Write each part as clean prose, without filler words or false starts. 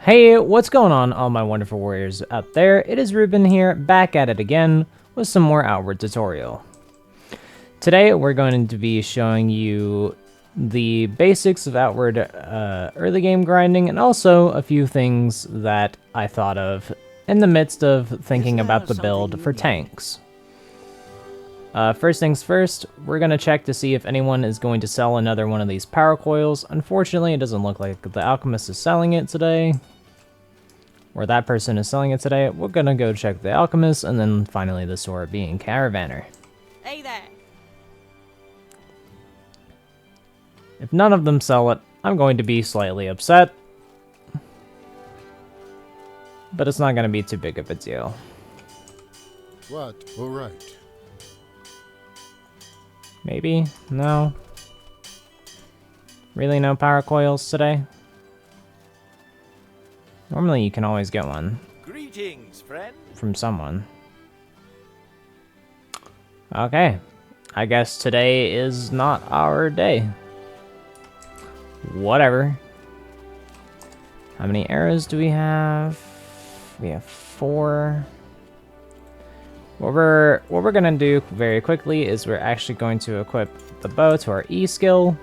Hey, what's going on, all my wonderful warriors out there? It is RuBen here, back at it again with some more Outward tutorial. Today, we're going to be showing you the basics of Outward early game grinding, and also a few things that I thought of in the midst of thinking about the build for tanks. First things first, we're going to check to see if anyone is going to sell another one of these power coils. Unfortunately, it doesn't look like the alchemist is selling it today. Or that person is selling it today. We're going to go check the alchemist, and then finally the sword being caravaner. Hey there! If none of them sell it, I'm going to be slightly upset. But it's not going to be too big of a deal. What? All right. Maybe? No? Really no power coils today? Normally you can always get one. Greetings, friend. From someone. Okay. I guess today is not our day. Whatever. How many arrows do we have? We have 4. What we're gonna do very quickly is we're actually going to equip the bow to our E skill.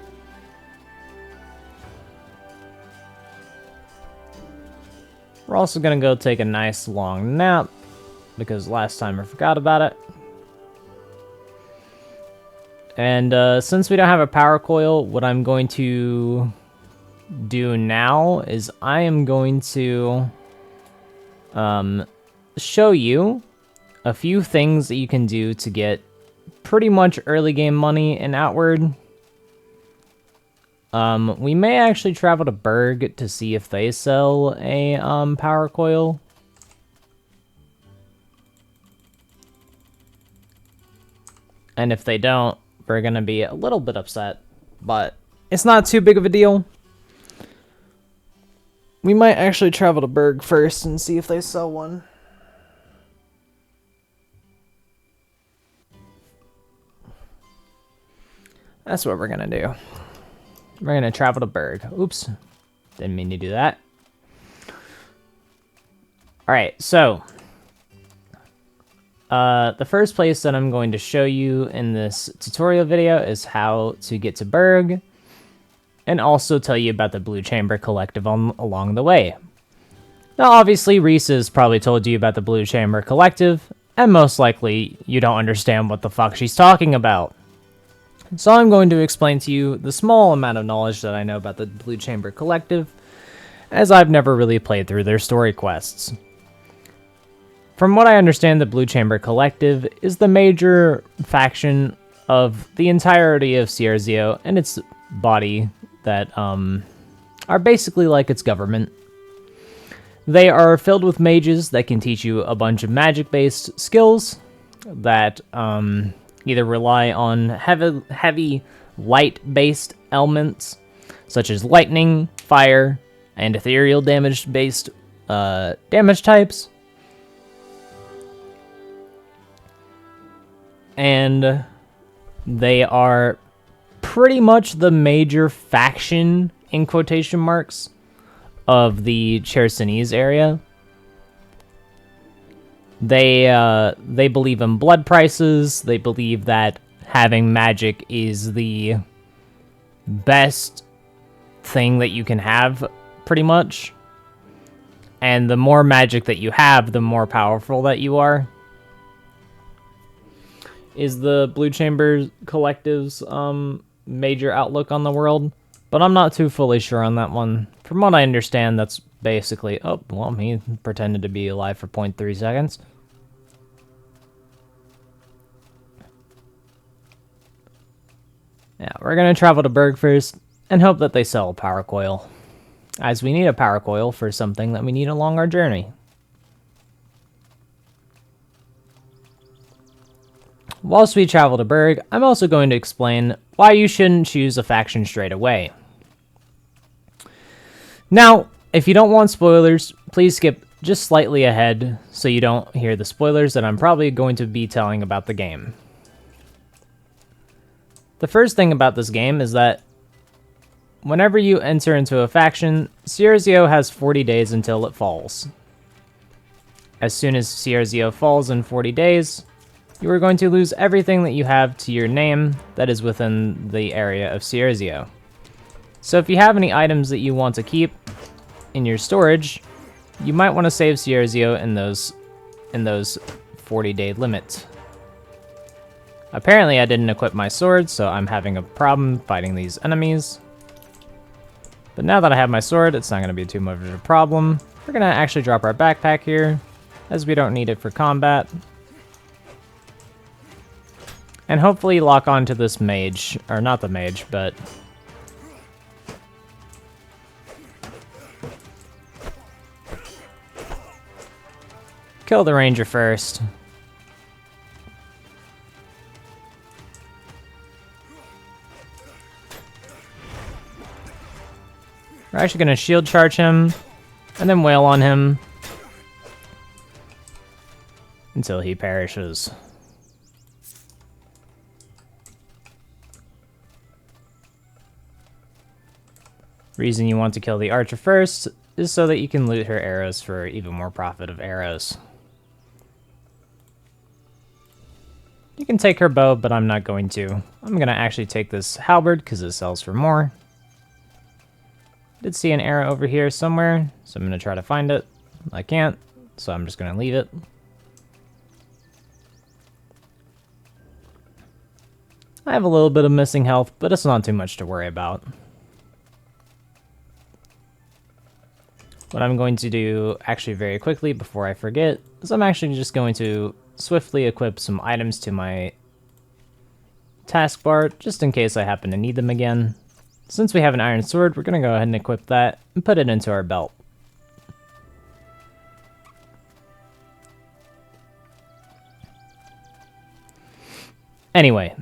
We're also gonna go take a nice long nap because last time I forgot about it. And since we don't have a power coil, what I'm going to do now is I am going to show you a few things that you can do to get pretty much early game money in Outward. We may actually travel to Berg to see if they sell a power coil. And if they don't, we're gonna be a little bit upset, but it's not too big of a deal. We might actually travel to Berg first and see if they sell one. That's what we're gonna do. We're gonna travel to Berg. Oops, didn't mean to do that. Alright, so the first place that I'm going to show you in this tutorial video is how to get to Berg, and also tell you about the Blue Chamber Collective along the way. Now obviously Reese has probably told you about the Blue Chamber Collective, and most likely you don't understand what the fuck she's talking about. So I'm going to explain to you the small amount of knowledge that I know about the Blue Chamber Collective, as I've never really played through their story quests. From what I understand, the Blue Chamber Collective is the major faction of the entirety of CRZO and its body that are basically like its government. They are filled with mages that can teach you a bunch of magic-based skills that either rely on heavy light-based elements, such as lightning, fire, and ethereal damage-based damage types. And they are pretty much the major faction, in quotation marks, of the Chersoneso area. They believe in blood prices. They believe that having magic is the best thing that you can have, pretty much. And the more magic that you have, the more powerful that you are. Is the Blue Chamber Collective's major outlook on the world. But I'm not too fully sure on that one. From what I understand, that's basically... Oh, well, he pretended to be alive for 0.3 seconds. Yeah, we're going to travel to Berg first and hope that they sell a power coil, as we need a power coil for something that we need along our journey. Whilst we travel to Berg, I'm also going to explain why you shouldn't choose a faction straight away. Now, if you don't want spoilers, please skip just slightly ahead so you don't hear the spoilers that I'm probably going to be telling about the game. The first thing about this game is that whenever you enter into a faction, Cierzio has 40 days until it falls. As soon as Cierzio falls in 40 days, you are going to lose everything that you have to your name that is within the area of Cierzio. So if you have any items that you want to keep in your storage, you might want to save Cierzio in those 40-day limit. Apparently I didn't equip my sword, so I'm having a problem fighting these enemies. But now that I have my sword, it's not going to be too much of a problem. We're going to actually drop our backpack here, as we don't need it for combat. And hopefully lock onto this mage, or not the mage, but... kill the ranger first. We're actually going to shield charge him, and then wail on him until he perishes. Reason you want to kill the archer first is so that you can loot her arrows for even more profit of arrows. You can take her bow, but I'm not going to. I'm going to actually take this halberd because it sells for more. Did see an arrow over here somewhere, so I'm going to try to find it. I can't, so I'm just going to leave it. I have a little bit of missing health, but it's not too much to worry about. What I'm going to do, actually very quickly before I forget, is I'm actually just going to swiftly equip some items to my taskbar, just in case I happen to need them again. Since we have an iron sword, we're going to go ahead and equip that and put it into our belt. Anyway,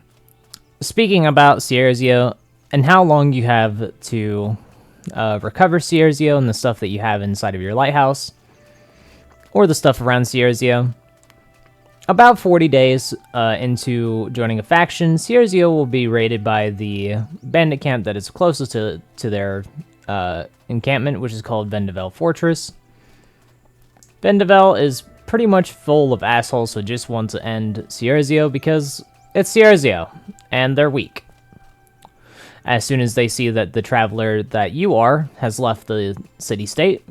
speaking about Cierzio and how long you have to recover Cierzio and the stuff that you have inside of your lighthouse, or the stuff around Cierzio, about 40 days into joining a faction, Cierzio will be raided by the bandit camp that is closest to their encampment, which is called Vendavel Fortress. Vendavel is pretty much full of assholes who just want to end Cierzio because it's Cierzio, and they're weak. As soon as they see that the traveler that you are has left the city-state,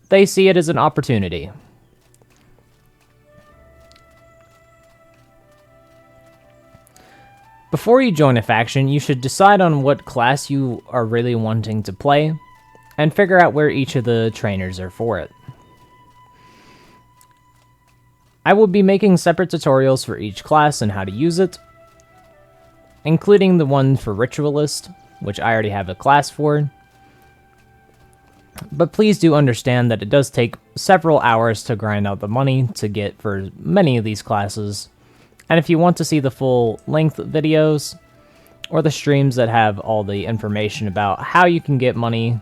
they see it as an opportunity. Before you join a faction, you should decide on what class you are really wanting to play, and figure out where each of the trainers are for it. I will be making separate tutorials for each class and how to use it, including the one for Ritualist, which I already have a class for. But please do understand that it does take several hours to grind out the money to get for many of these classes. And if you want to see the full-length videos, or the streams that have all the information about how you can get money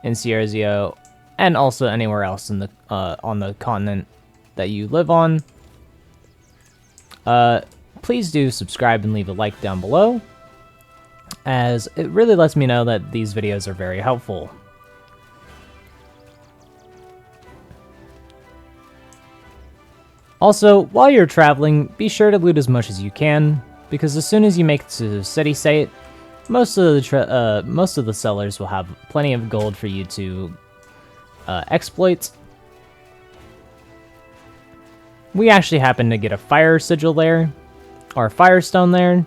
in Cierzio, and also anywhere else in the on the continent that you live on, please do subscribe and leave a like down below, as it really lets me know that these videos are very helpful. Also, while you're traveling, be sure to loot as much as you can, because as soon as you make it to the city state, most of the sellers will have plenty of gold for you to exploit. We actually happen to get a fire sigil there, or firestone there,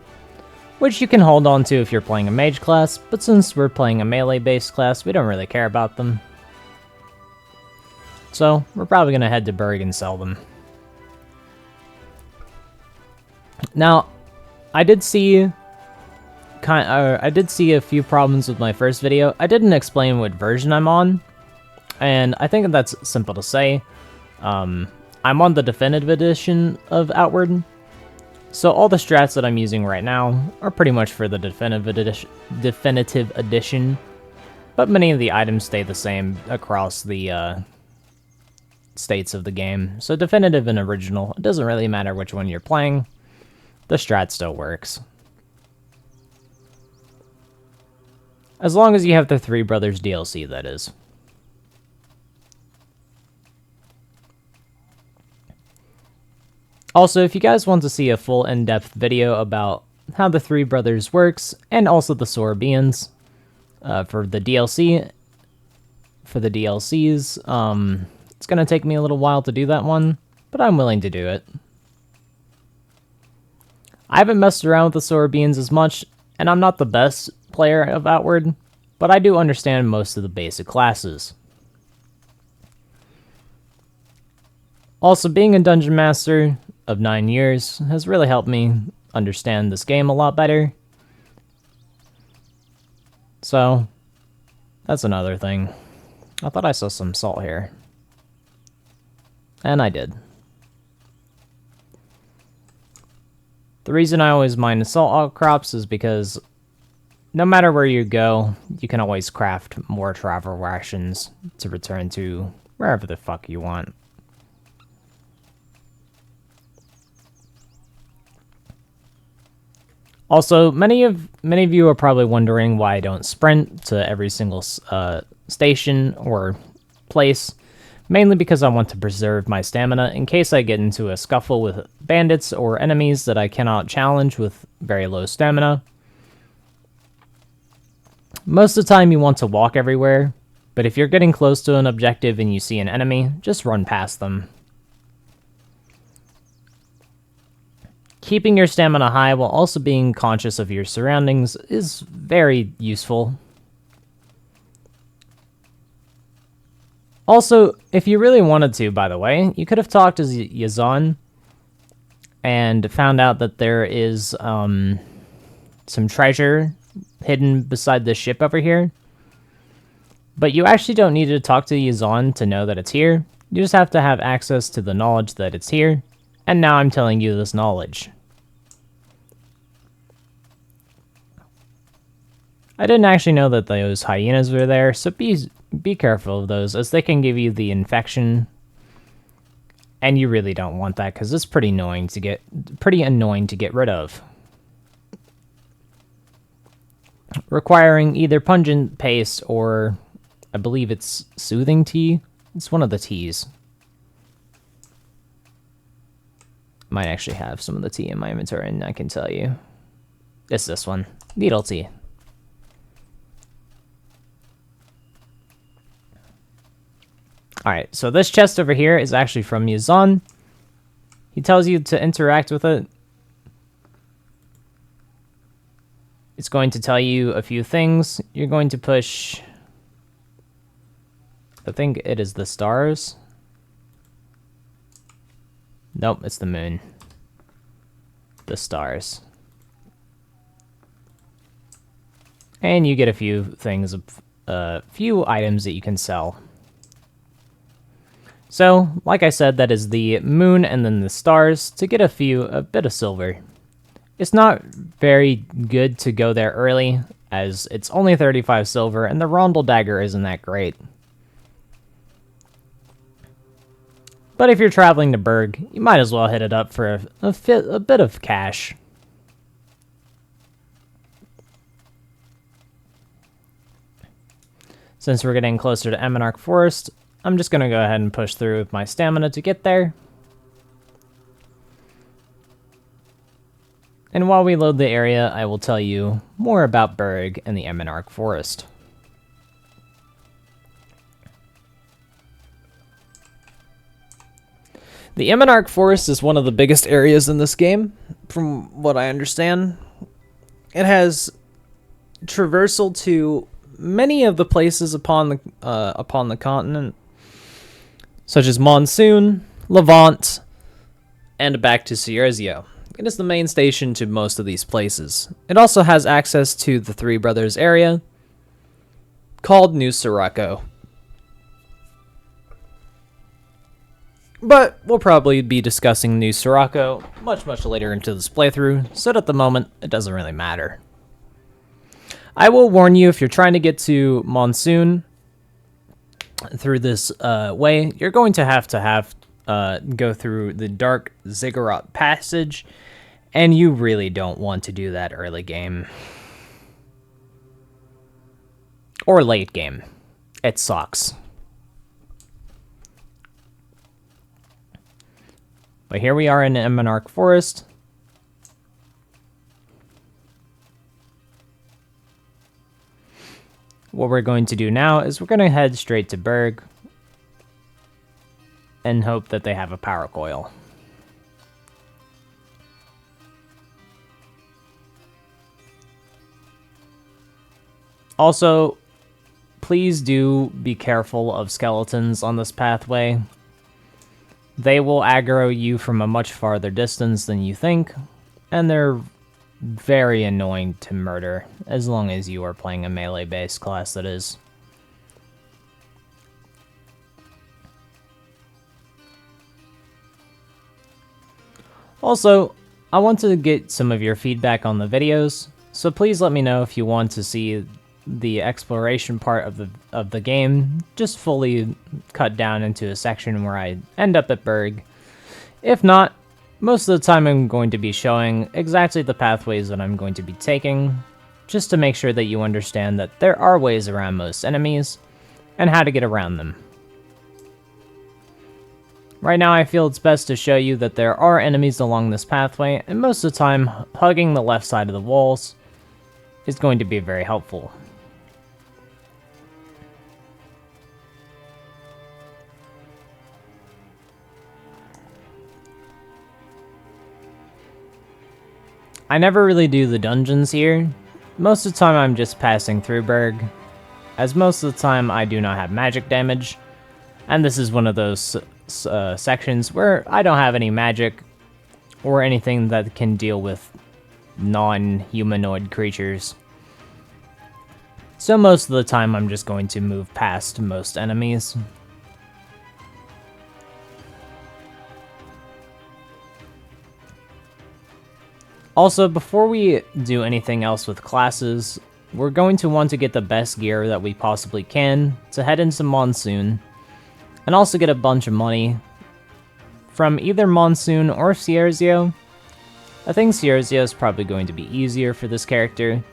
which you can hold on to if you're playing a mage class, but since we're playing a melee-based class, we don't really care about them. So, we're probably going to head to Berg and sell them. Now, I did see a few problems with my first video. I didn't explain what version I'm on, and I think that's simple to say. I'm on the definitive edition of Outward, so all the strats that I'm using right now are pretty much for the definitive edition, but many of the items stay the same across the states of the game. So definitive and original, it doesn't really matter which one you're playing. The strat still works. As long as you have the Three Brothers DLC, that is. Also, if you guys want to see a full in-depth video about how the Three Brothers works, and also the Sorbians, for the DLCs, it's going to take me a little while to do that one, but I'm willing to do it. I haven't messed around with the Sorbians as much, and I'm not the best player of Outward, but I do understand most of the basic classes. Also, being a Dungeon Master of 9 years has really helped me understand this game a lot better. So, that's another thing. I thought I saw some salt here. And I did. The reason I always mine the salt outcrops is because no matter where you go, you can always craft more travel rations to return to wherever the fuck you want. Also, many of you are probably wondering why I don't sprint to every single station or place, mainly because I want to preserve my stamina in case I get into a scuffle with bandits or enemies that I cannot challenge with very low stamina. Most of the time you want to walk everywhere, but if you're getting close to an objective and you see an enemy, just run past them. Keeping your stamina high while also being conscious of your surroundings is very useful. Also, if you really wanted to, by the way, you could have talked to Yazan and found out that there is some treasure hidden beside this ship over here. But you actually don't need to talk to Yazan to know that it's here. You just have to have access to the knowledge that it's here. And now I'm telling you this knowledge. I didn't actually know that those hyenas were there, so be careful of those, as they can give you the infection. And you really don't want that, because it's pretty annoying to get rid of. Requiring either pungent paste or, I believe it's soothing tea. It's one of the teas. Might actually have some of the tea in my inventory, and I can tell you. It's this one. Needle tea. Alright, so this chest over here is actually from Yazan. He tells you to interact with it. It's going to tell you a few things. You're going to push... I think it is the stars. Nope, it's the moon. The stars. And you get a few things, a few items that you can sell. So, like I said, that is the moon and then the stars to get a bit of silver. It's not very good to go there early, as it's only 35 silver, and the Rondel Dagger isn't that great. But if you're traveling to Berg, you might as well hit it up for a bit of cash. Since we're getting closer to Eminarch Forest, I'm just going to go ahead and push through with my stamina to get there. And while we load the area, I will tell you more about Berg and the Eminarch Forest. The Eminarch Forest is one of the biggest areas in this game, from what I understand. It has traversal to many of the places upon the continent, such as Monsoon, Levant, and back to Sierrazio. It is the main station to most of these places. It also has access to the Three Brothers area, called New Sirocco. But we'll probably be discussing New Sirocco much later into this playthrough, so at the moment, it doesn't really matter. I will warn you, if you're trying to get to Monsoon through this way, you're going to have go through the Dark Ziggurat Passage, and you really don't want to do that early game. or late game. It sucks. But here we are in Emonarch Forest. What we're going to do now is we're going to head straight to Berg and hope that they have a power coil. Also, please do be careful of skeletons on this pathway. They will aggro you from a much farther distance than you think, and they're very annoying to murder, as long as you are playing a melee-based class, that is. Also, I want to get some of your feedback on the videos, so please let me know if you want to see the exploration part of the game just fully cut down into a section where I end up at Berg. If not, most of the time I'm going to be showing exactly the pathways that I'm going to be taking, just to make sure that you understand that there are ways around most enemies, and how to get around them. Right now I feel it's best to show you that there are enemies along this pathway, and most of the time hugging the left side of the walls is going to be very helpful. I never really do the dungeons here. Most of the time I'm just passing through Berg, as most of the time I do not have magic damage, and this is one of those sections where I don't have any magic or anything that can deal with non-humanoid creatures. So most of the time I'm just going to move past most enemies. Also, before we do anything else with classes, we're going to want to get the best gear that we possibly can to head into Monsoon, and also get a bunch of money from either Monsoon or Cierzio. I think Cierzio is probably going to be easier for this character,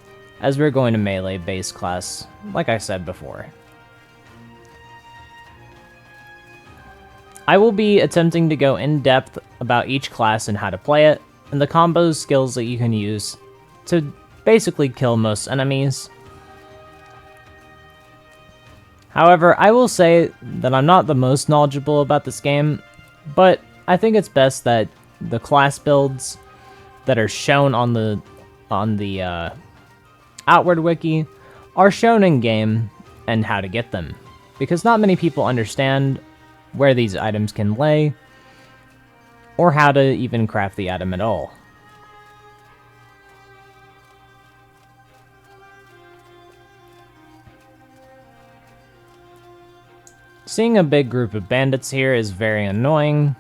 as we're going to melee base class, like I said before. I will be attempting to go in depth about each class and how to play it, and the combos skills that you can use to basically kill most enemies. However, I will say that I'm not the most knowledgeable about this game, but I think it's best that the class builds that are shown on the Outward Wiki are shown in game and how to get them, because not many people understand where these items can lay, or how to even craft the item at all. Seeing a big group of bandits here is very annoying,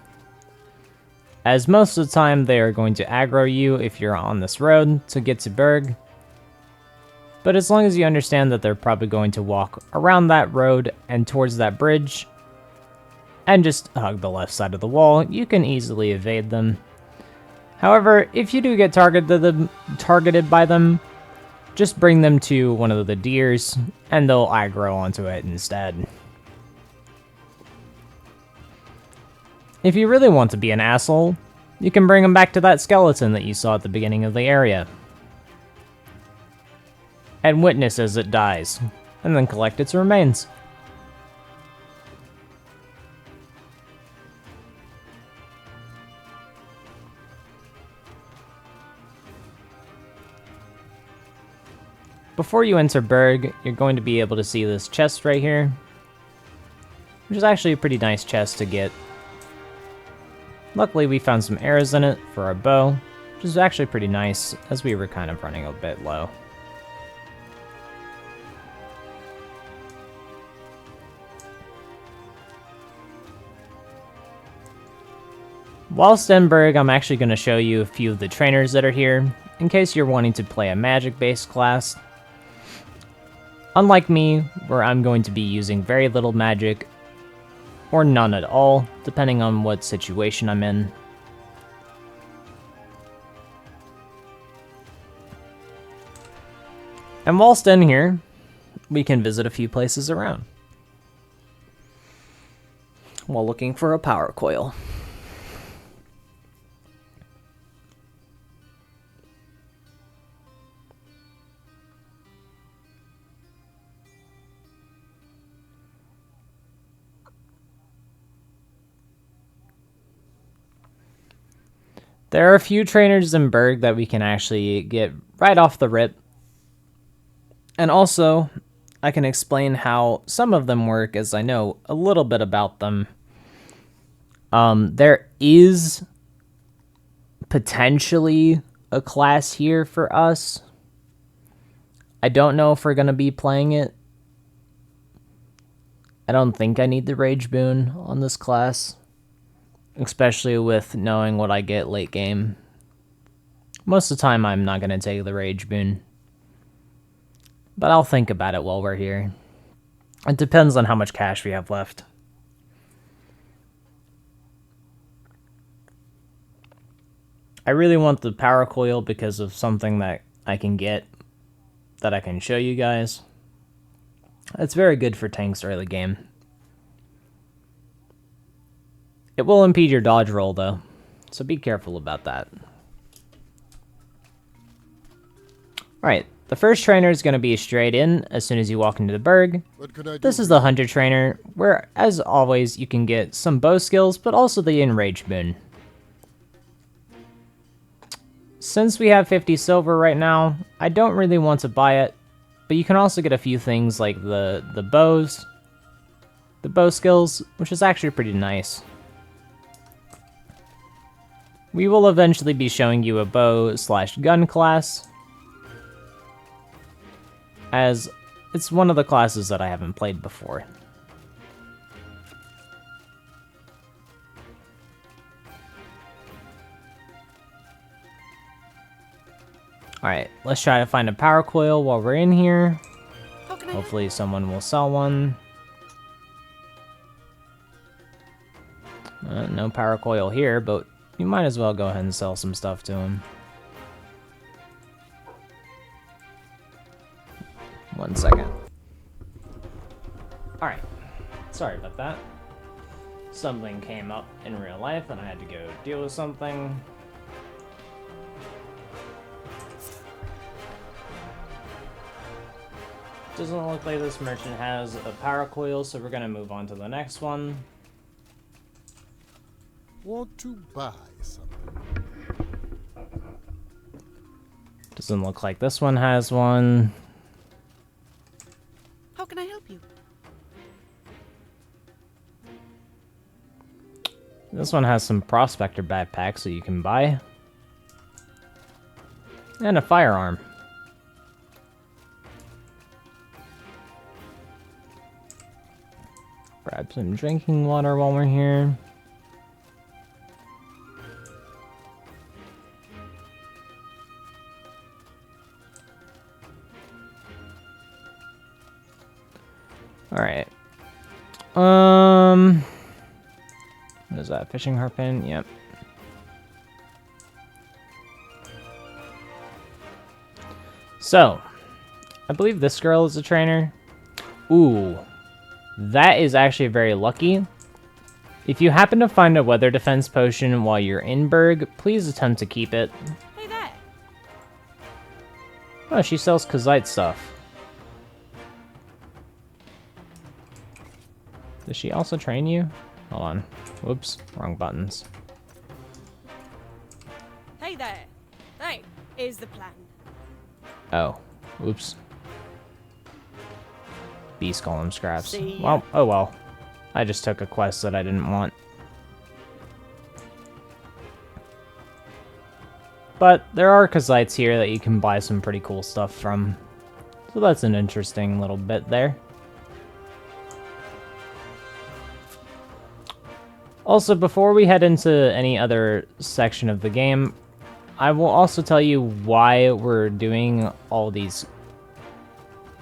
as most of the time they are going to aggro you if you're on this road to get to Berg. But as long as you understand that they're probably going to walk around that road and towards that bridge, and just hug the left side of the wall, you can easily evade them. However, if you do get targeted by them, just bring them to one of the deers, and they'll aggro onto it instead. If you really want to be an asshole, you can bring them back to that skeleton that you saw at the beginning of the area, and witness as it dies, and then collect its remains. Before you enter Berg, you're going to be able to see this chest right here, which is actually a pretty nice chest to get. Luckily, we found some arrows in it for our bow, which is actually pretty nice, as we were kind of running a bit low. Whilst in Berg, I'm actually going to show you a few of the trainers that are here, in case you're wanting to play a magic-based class. Unlike me, where I'm going to be using very little magic, or none at all, depending on what situation I'm in. And whilst in here, we can visit a few places around while looking for a power coil. There are a few trainers in Berg that we can actually get right off the rip. And also, I can explain how some of them work as I know a little bit about them. There is potentially a class here for us. I don't know if we're going to be playing it. I don't think I need the Rage Boon on this class, especially with knowing what I get late game. Most of the time, I'm not going to take the Rage Boon, but I'll think about it while we're here. It depends on how much cash we have left. I really want the power coil because of something that I can get that I can show you guys. It's very good for tanks early game. It will impede your dodge roll though, so be careful about that. Alright, the first trainer is going to be straight in as soon as you walk into the Berg. This is the Hunter trainer, where, as always, you can get some bow skills, but also the Enrage Boon. Since we have 50 silver right now, I don't really want to buy it, but you can also get a few things like the bow skills, which is actually pretty nice. We will eventually be showing you a bow/gun class, as it's one of the classes that I haven't played before. Alright, let's try to find a power coil while we're in here. Hopefully someone will sell one. No power coil here, but you might as well go ahead and sell some stuff to him. 1 second. Alright, sorry about that. Something came up in real life and I had to go deal with something. Doesn't look like this merchant has a power coil, so we're gonna move on to the next one. Want to buy something? Doesn't look like this one has one. How can I help you? This one has some prospector backpacks that you can buy. And a firearm. Grab some drinking water while we're here. Alright. What is that? Fishing harpoon? Yep. So, I believe this girl is a trainer. Ooh. That is actually very lucky. If you happen to find a weather defense potion while you're in Berg, please attempt to keep it. Hey there. Oh, she sells Kazite stuff. Does she also train you? Hold on. Whoops, wrong buttons. Hey there. Hey, here's the plan. Oh, oops. Beast Golem scraps. See ya. Well, oh well. I just took a quest that I didn't want. But there are Kazites here that you can buy some pretty cool stuff from. So that's an interesting little bit there. Also, before we head into any other section of the game, I will also tell you why we're doing all these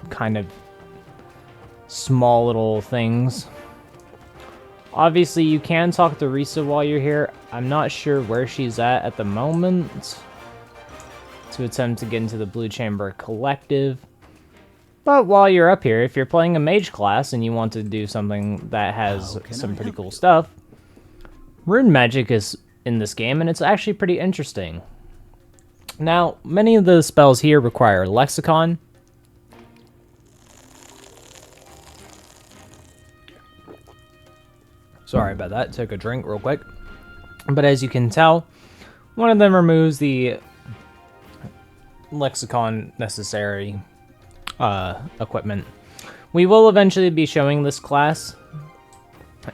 kind of small little things. Obviously, you can talk to Risa while you're here. I'm not sure where she's at the moment to attempt to get into the Blue Chamber Collective. But while you're up here, if you're playing a mage class and you want to do something that has some pretty cool stuff, rune magic is in this game, and it's actually pretty interesting. Now, many of the spells here require lexicon. Sorry about that, took a drink real quick. But as you can tell, one of them removes the lexicon necessary equipment. We will eventually be showing this class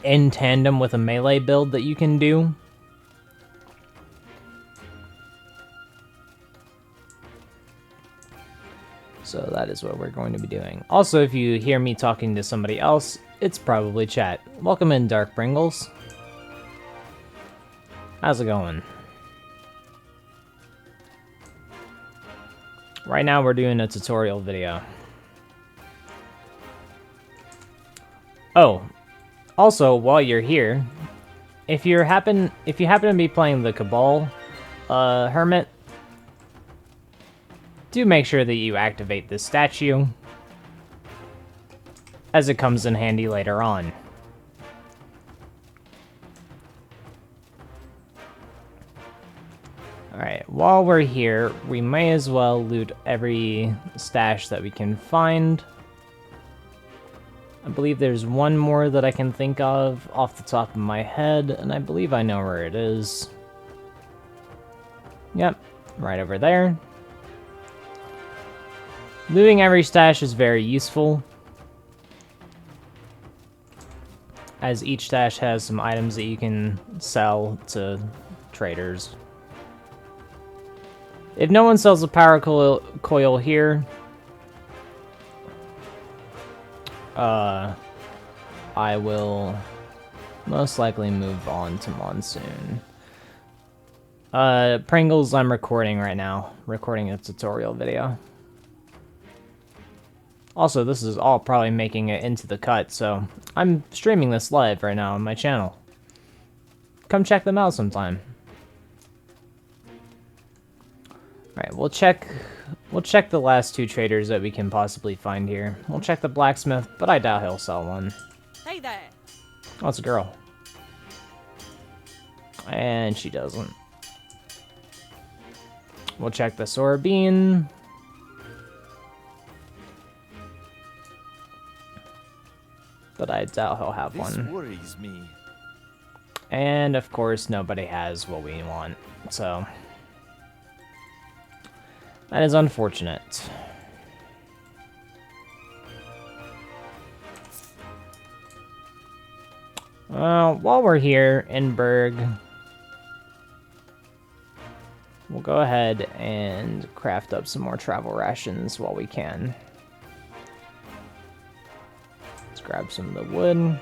in tandem with a melee build that you can do. So that is what we're going to be doing. Also, if you hear me talking to somebody else, it's probably chat. Welcome in, Dark Pringles. How's it going? Right now we're doing a tutorial video. Oh, also while you're here, if you happen to be playing the Cabal Hermit, do make sure that you activate this statue, as it comes in handy later on. Alright, while we're here, we may as well loot every stash that we can find. I believe there's one more that I can think of off the top of my head, and I believe I know where it is. Yep, right over there. Looting every stash is very useful, as each stash has some items that you can sell to traders. If no one sells a power coil here, I will most likely move on to Monsoon. Pringles, I'm recording right now. Recording a tutorial video. Also, this is all probably making it into the cut, so I'm streaming this live right now on my channel. Come check them out sometime. Alright, we'll check the last two traders that we can possibly find here. We'll check the blacksmith, but I doubt he'll sell one. Hey there. Oh, it's a girl. And she doesn't. We'll check the sorbine. But I doubt he'll have one. This worries me. And of course, nobody has what we want, so that is unfortunate. While we're here in Berg, we'll go ahead and craft up some more travel rations while we can. Let's grab some of the wood.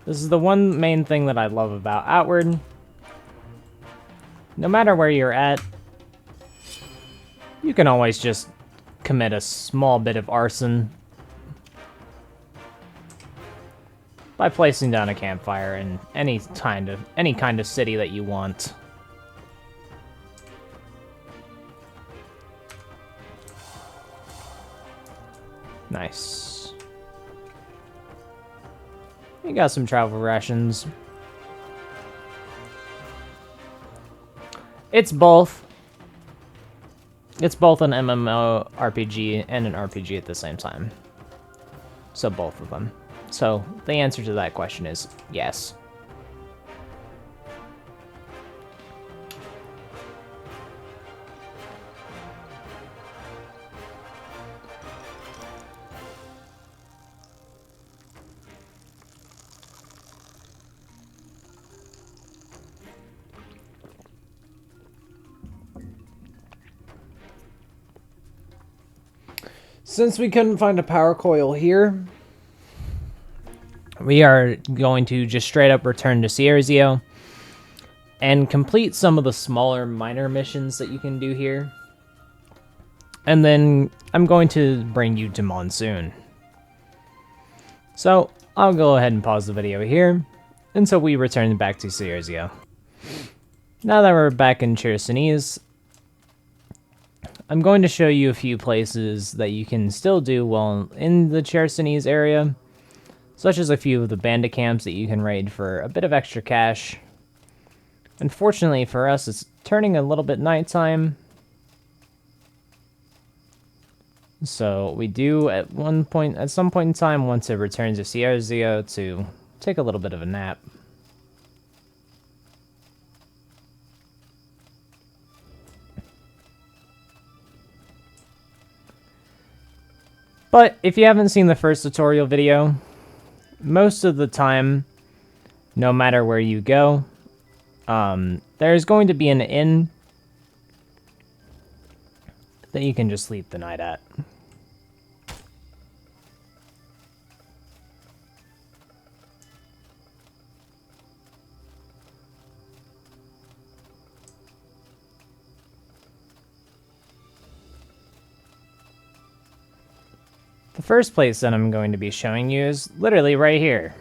This is the one main thing that I love about Outward. No matter where you're at, you can always just commit a small bit of arson by placing down a campfire in any kind of city that you want. Nice. You got some travel rations. It's both. It's both an MMO RPG and an RPG at the same time. So both of them. So the answer to that question is yes. Since we couldn't find a power coil here, we are going to just straight up return to Sierzio and complete some of the smaller minor missions that you can do here. And then I'm going to bring you to Monsoon. So I'll go ahead and pause the video here until we return back to Sierzio. Now that we're back in Chersonese, I'm going to show you a few places that you can still do while in the Chersonese area, such as a few of the bandit camps that you can raid for a bit of extra cash. Unfortunately for us, it's turning a little bit nighttime, so we do at some point in time want to return to Sierzio to take a little bit of a nap. But if you haven't seen the first tutorial video, most of the time, no matter where you go, there's going to be an inn that you can just sleep the night at. The first place that I'm going to be showing you is literally right here.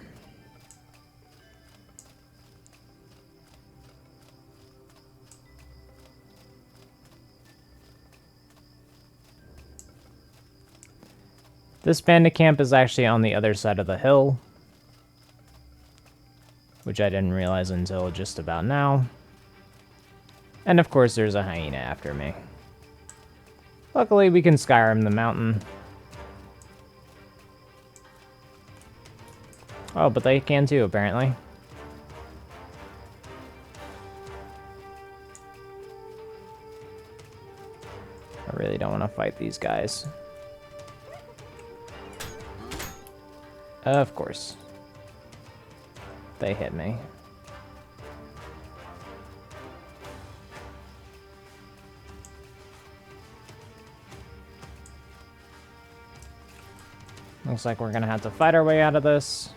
This bandit camp is actually on the other side of the hill, which I didn't realize until just about now. And of course there's a hyena after me. Luckily we can Skyrim the mountain. Oh, but they can too, apparently. I really don't want to fight these guys. Of course. They hit me. Looks like we're gonna have to fight our way out of this.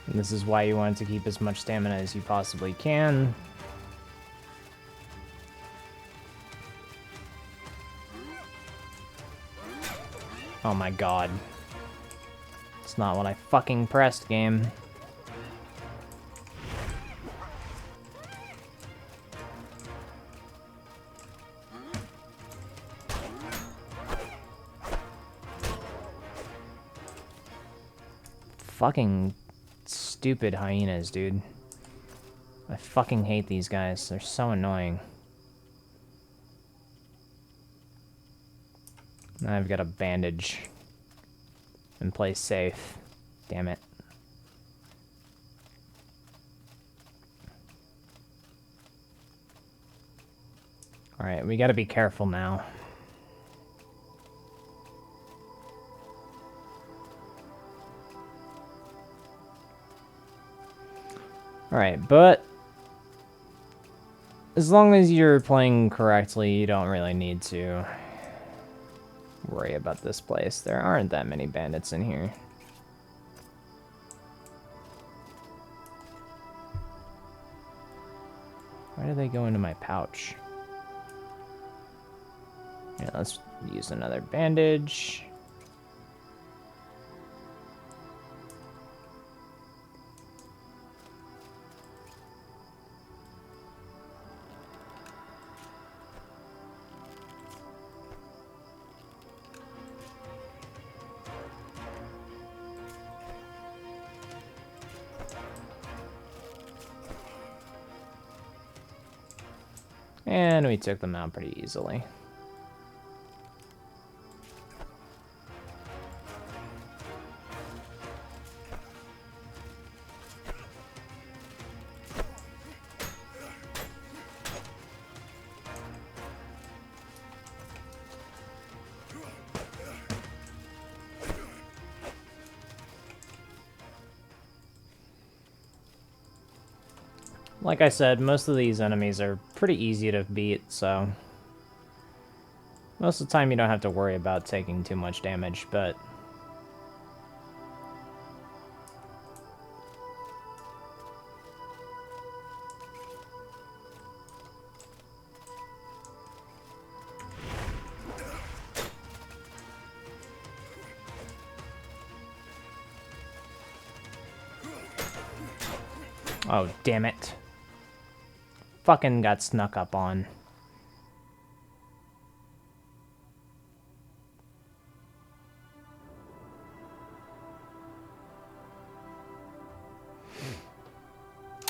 And this is why you want to keep as much stamina as you possibly can. Oh my god. It's not what I fucking pressed, game. Fucking stupid hyenas, dude. I fucking hate these guys. They're so annoying. Now I've got to bandage and play safe. Damn it. Alright, we gotta be careful now. Alright, but as long as you're playing correctly, you don't really need to worry about this place. There aren't that many bandits in here. Why did they go into my pouch? Yeah, let's use another bandage. And we took them out pretty easily. Like I said, most of these enemies are pretty easy to beat, so most of the time you don't have to worry about taking too much damage, but Oh, damn it. Fucking got snuck up on.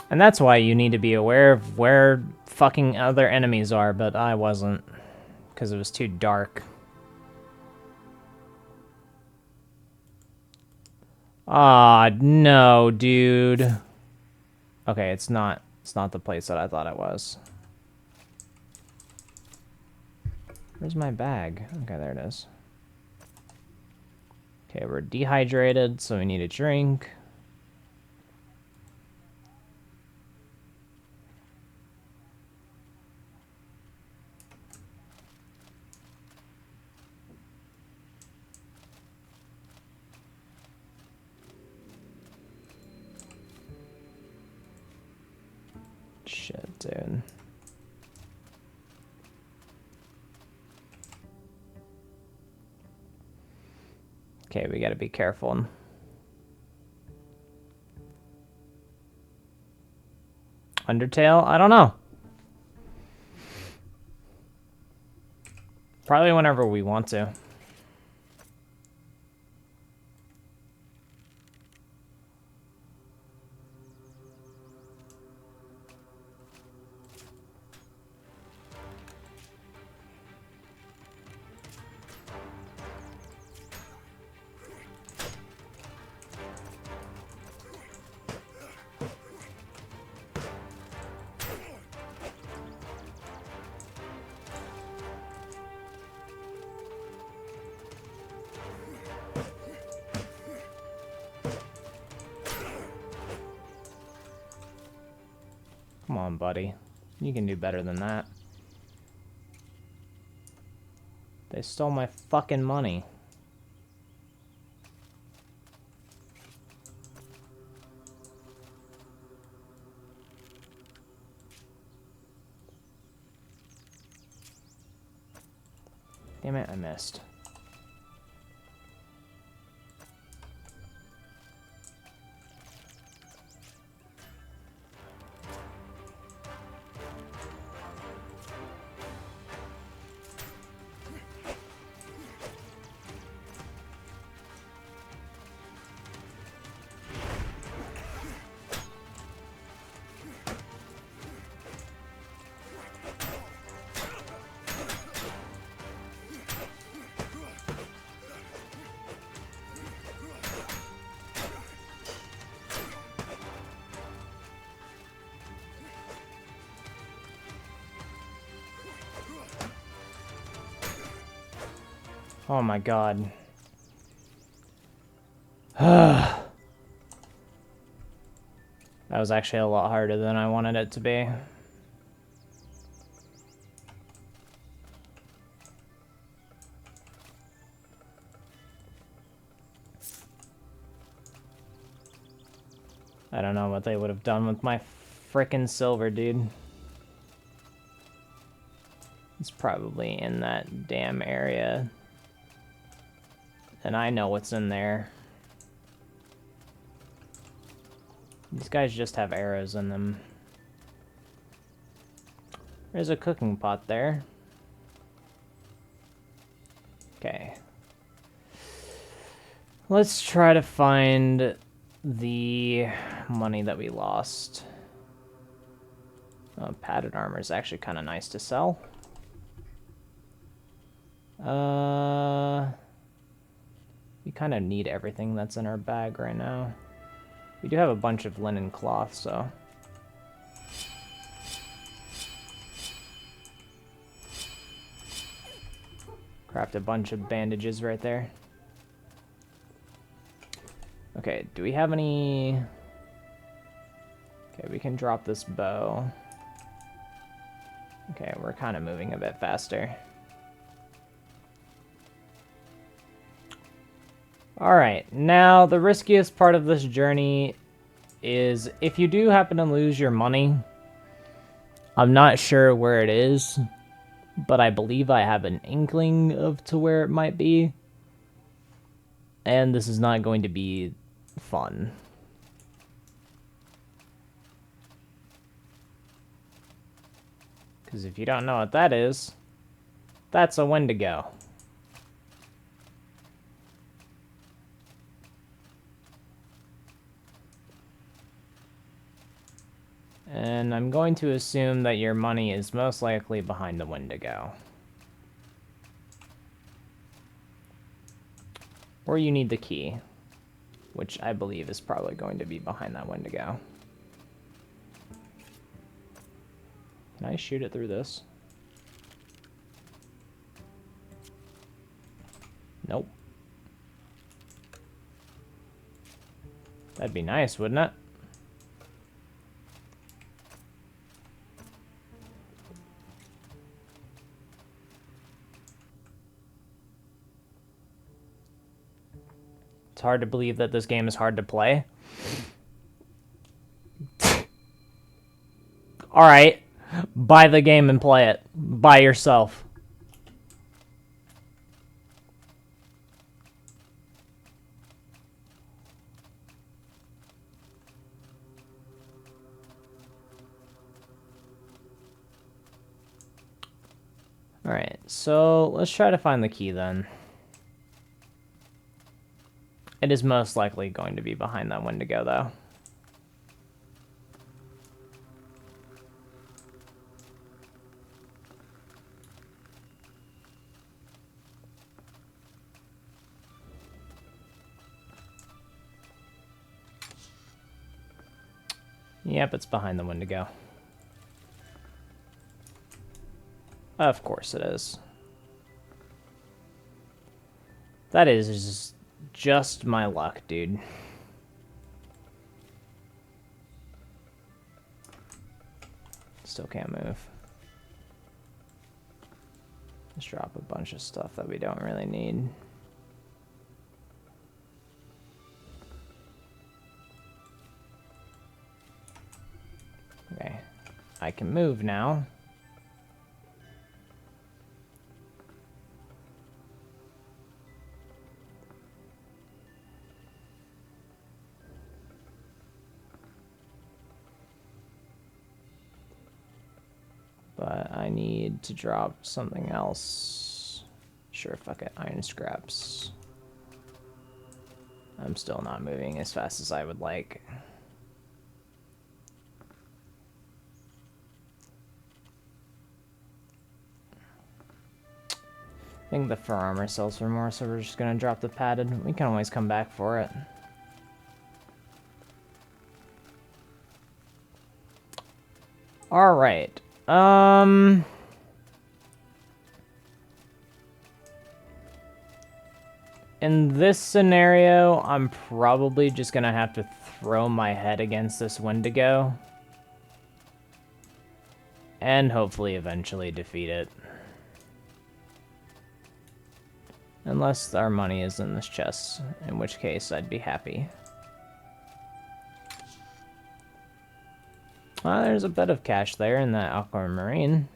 And that's why you need to be aware of where fucking other enemies are, but I wasn't. Because it was too dark. Ah, no, dude. Okay, it's not the place that I thought it was. Where's my bag? Okay, there it is. Okay, we're dehydrated, so we need a drink. Shit, dude. Okay, we gotta be careful. Undertale? I don't know. Probably whenever we want to. Come on, buddy. You can do better than that. They stole my fucking money. Damn it, I missed. Oh my god. That was actually a lot harder than I wanted it to be. I don't know what they would have done with my frickin' silver, dude. It's probably in that damn area. And I know what's in there. These guys just have arrows in them. There's a cooking pot there. Okay. Let's try to find the money that we lost. Oh, padded armor is actually kind of nice to sell. We kind of need everything that's in our bag right now. We do have a bunch of linen cloth, so... Craft a bunch of bandages right there. Okay, do we have any... Okay, we can drop this bow. Okay, we're kind of moving a bit faster. Alright, now the riskiest part of this journey is if you do happen to lose your money, I'm not sure where it is, but I believe I have an inkling of to where it might be. And this is not going to be fun. Because if you don't know what that is, that's a Wendigo. And I'm going to assume that your money is most likely behind the Wendigo. Or you need the key, which I believe is probably going to be behind that Wendigo. Can I shoot it through this? Nope. That'd be nice, wouldn't it? It's hard to believe that this game is hard to play. Alright. Buy the game and play it. By yourself. Alright, so let's try to find the key then. It is most likely going to be behind that Wendigo, though. Yep, it's behind the Wendigo. Of course it is. That is just my luck, dude. Still can't move. Let's drop a bunch of stuff that we don't really need. Okay, I can move now. But I need to drop something else. Sure, fuck it. Iron scraps. I'm still not moving as fast as I would like. I think the fur armor sells for more, so we're just gonna drop the padded. We can always come back for it. Alright. In this scenario, I'm probably just gonna have to throw my head against this Wendigo. And hopefully eventually defeat it. Unless our money is in this chest, in which case I'd be happy. There's a bit of cash there in that aquamarine.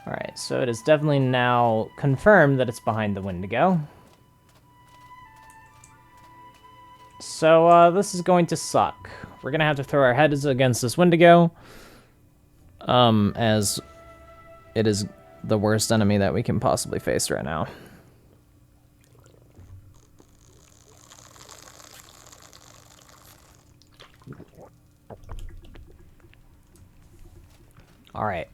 Alright, so it is definitely now confirmed that it's behind the Wendigo. So, this is going to suck. We're gonna have to throw our heads against this Wendigo. As it is the worst enemy that we can possibly face right now. Alright.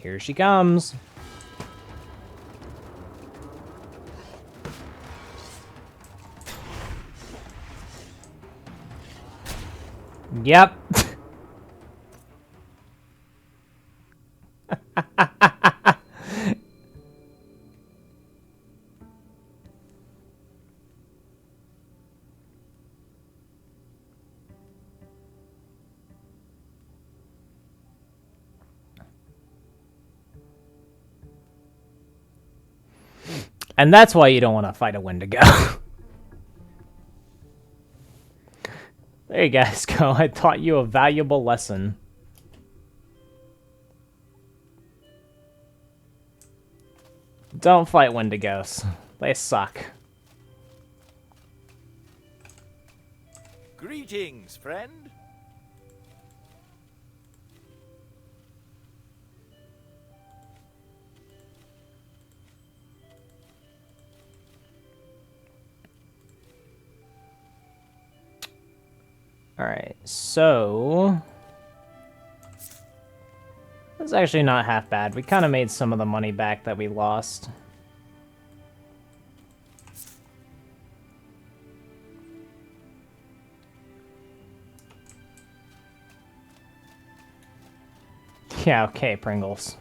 Here she comes. Yep. And that's why you don't want to fight a Wendigo. There you guys go. I taught you a valuable lesson. Don't fight Wendigos. They suck. Greetings, friend. Alright, so... That's actually not half bad. We kind of made some of the money back that we lost. Yeah, okay, Pringles.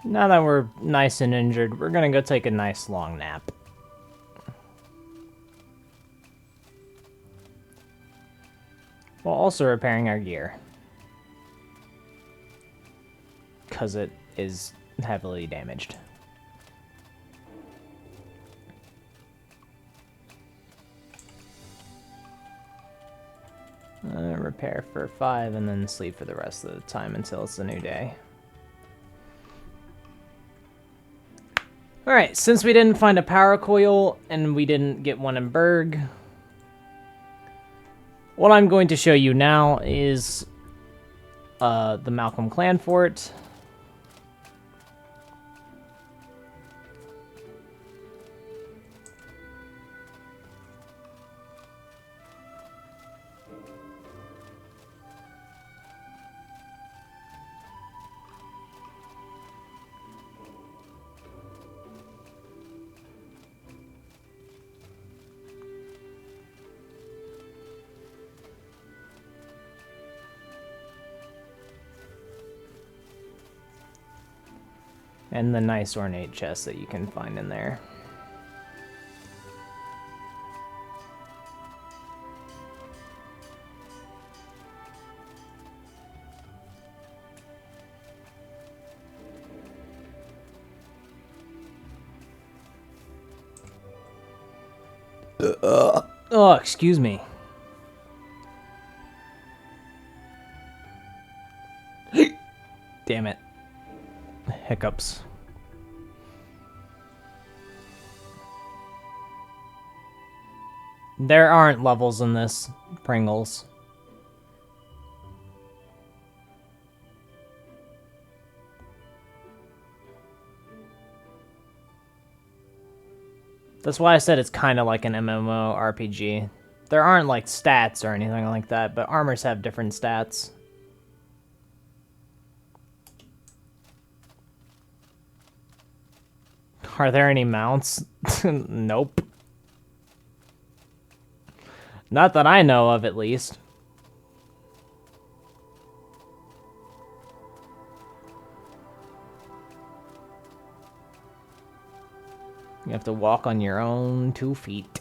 Now that we're nice and injured, we're gonna go take a nice long nap. While also repairing our gear. Because it is heavily damaged. Repair for 5 and then sleep for the rest of the time until it's a new day. Alright, since we didn't find a power coil and we didn't get one in Berg, what I'm going to show you now is the Malcolm Clan Fort. And the nice ornate chest that you can find in there. Oh, excuse me. Damn it. Hiccups. There aren't levels in this, Pringles. That's why I said it's kind of like an MMO RPG. There aren't like stats or anything like that, but armors have different stats. Are there any mounts? Nope. Not that I know of, at least. You have to walk on your own 2 feet.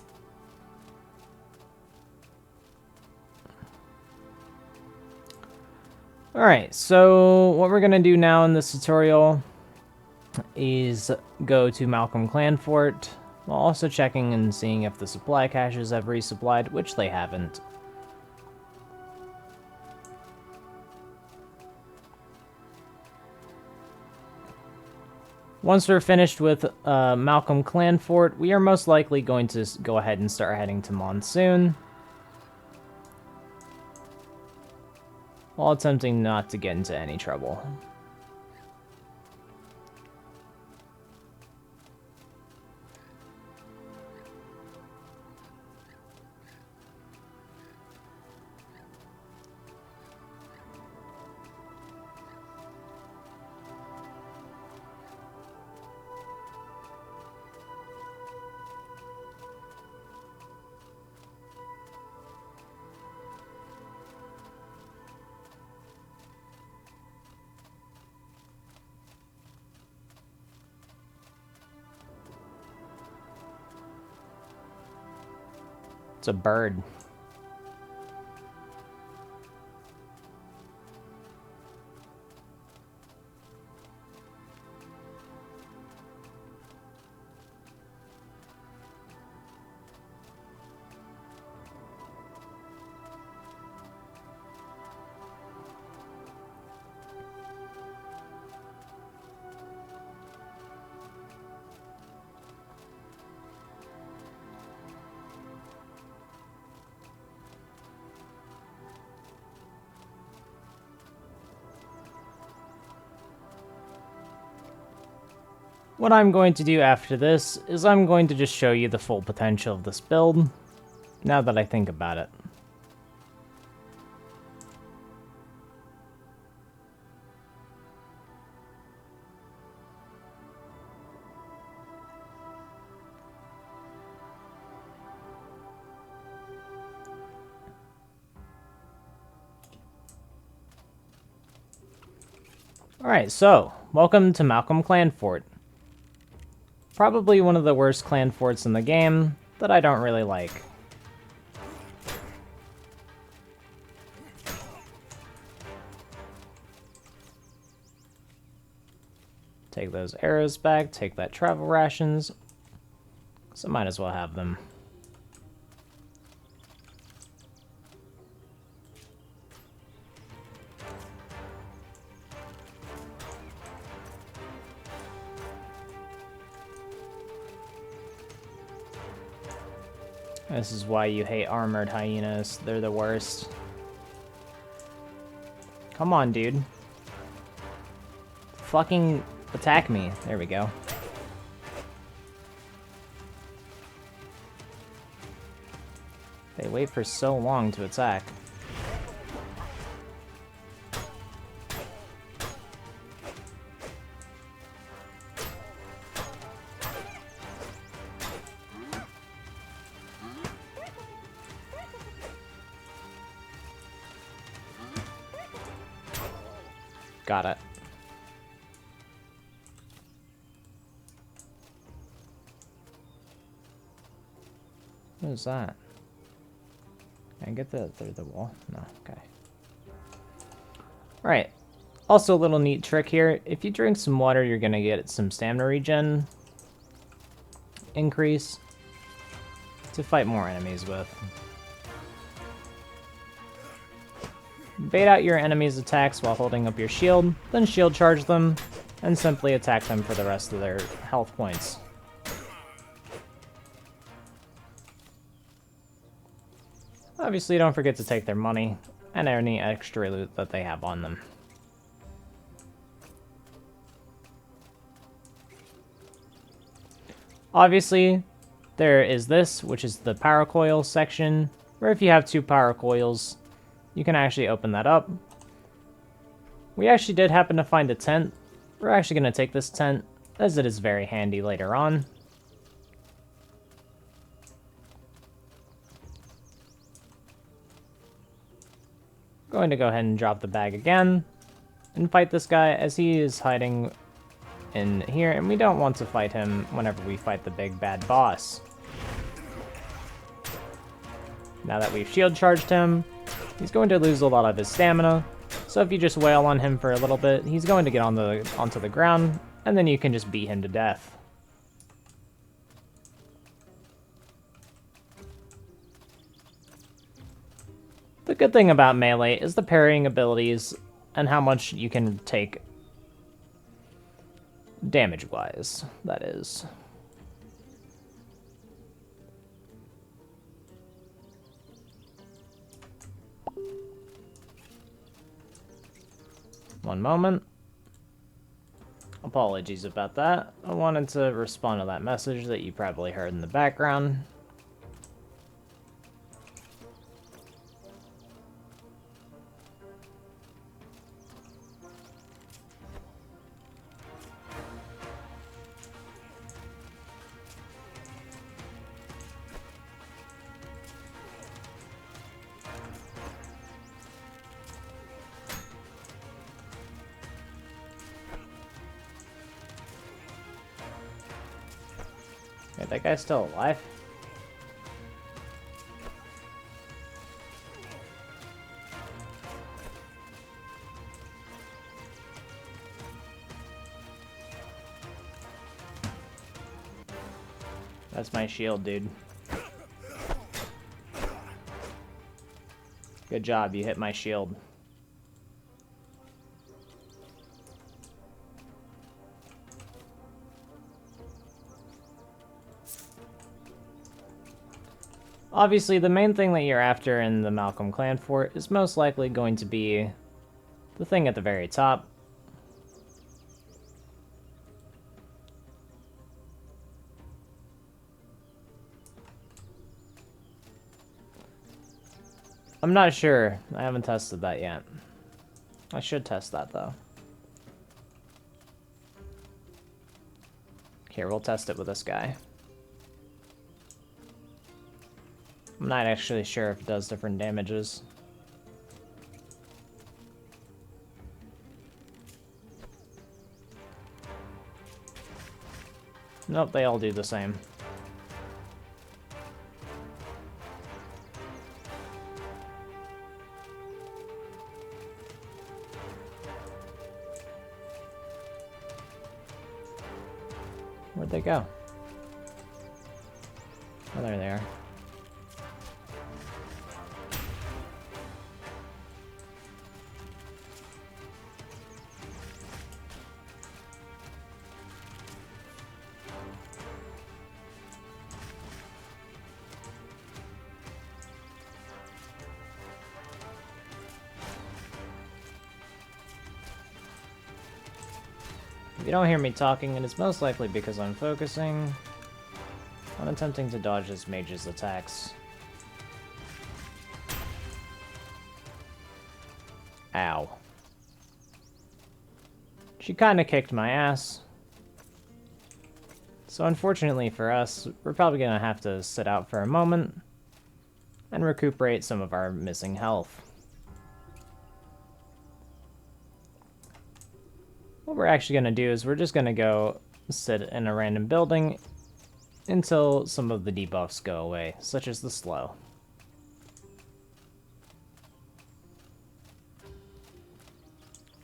Alright, so what we're going to do now in this tutorial is go to Malcolm Clan Fort, while also checking and seeing if the supply caches have resupplied, which they haven't. Once we're finished with Malcolm Clan Fort, we are most likely going to go ahead and start heading to Monsoon, while attempting not to get into any trouble. It's a bird. What I'm going to do after this is I'm going to just show you the full potential of this build, now that I think about it. Alright, so, welcome to Malcolm Clan Fort. Probably one of the worst clan forts in the game that I don't really like. Take those arrows back, take that travel rations, so might as well have them. This is why you hate armored hyenas. They're the worst. Come on, dude. Fucking attack me. There we go. They wait for so long to attack. Got it. What is that? Can I get that through the wall? No, okay. Alright. Also a little neat trick here. If you drink some water, you're gonna get some stamina regen increase to fight more enemies with. Bait out your enemy's attacks while holding up your shield, then shield charge them, and simply attack them for the rest of their health points. Obviously, don't forget to take their money and any extra loot that they have on them. Obviously, there is this, which is the power coil section, where if you have 2 power coils, you can actually open that up. We actually did happen to find a tent. We're actually going to take this tent, as it is very handy later on. Going to go ahead and drop the bag again, and fight this guy as he is hiding in here, and we don't want to fight him whenever we fight the big bad boss. Now that we've shield charged him, he's going to lose a lot of his stamina, so if you just wail on him for a little bit, he's going to get onto the ground, and then you can just beat him to death. The good thing about melee is the parrying abilities and how much you can take damage-wise, that is. One moment. Apologies about that. I wanted to respond to that message that you probably heard in the background. Wait, that guy's still alive? That's my shield, dude. Good job, you hit my shield. Obviously, the main thing that you're after in the Malcolm clan fort is most likely going to be the thing at the very top. I'm not sure. I haven't tested that yet. I should test that, though. Here, we'll test it with this guy. I'm not actually sure if it does different damages. Nope, they all do the same. Where'd they go? Oh, there they are. If you don't hear me talking, it is most likely because I'm focusing on attempting to dodge this mage's attacks. Ow. She kinda kicked my ass. So unfortunately for us, we're probably gonna have to sit out for a moment and recuperate some of our missing health. What we're actually going to do is we're just going to go sit in a random building until some of the debuffs go away, such as the slow.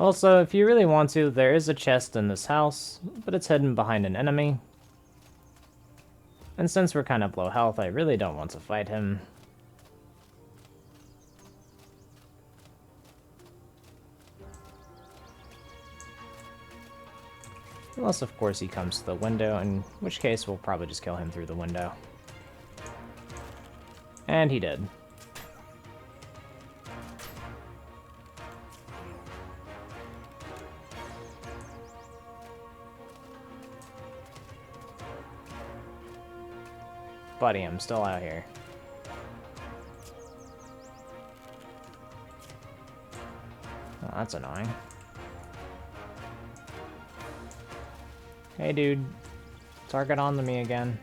Also, if you really want to, there is a chest in this house, but it's hidden behind an enemy. And since we're kind of low health, I really don't want to fight him. Unless, of course, he comes to the window, in which case we'll probably just kill him through the window. And he did. Buddy, I'm still out here. Oh, that's annoying. Hey, dude. Target on to me again.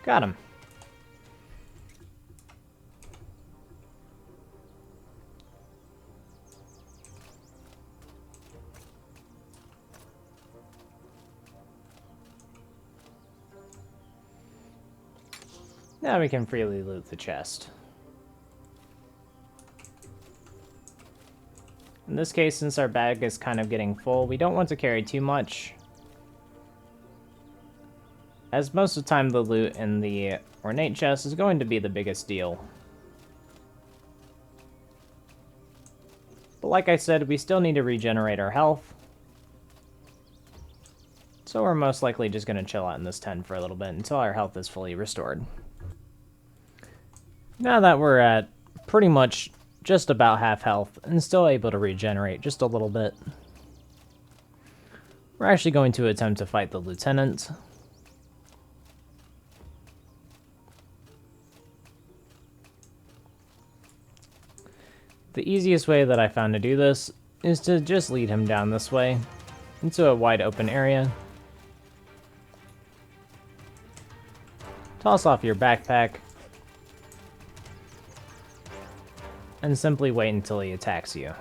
Got him. Now we can freely loot the chest. In this case, since our bag is kind of getting full, we don't want to carry too much, as most of the time the loot in the ornate chest is going to be the biggest deal. But like I said, we still need to regenerate our health, so we're most likely just going to chill out in this tent for a little bit until our health is fully restored. Now that we're at pretty much just about half health and still able to regenerate just a little bit, we're actually going to attempt to fight the lieutenant. The easiest way that I found to do this is to just lead him down this way into a wide open area. Toss off your backpack and simply wait until he attacks you.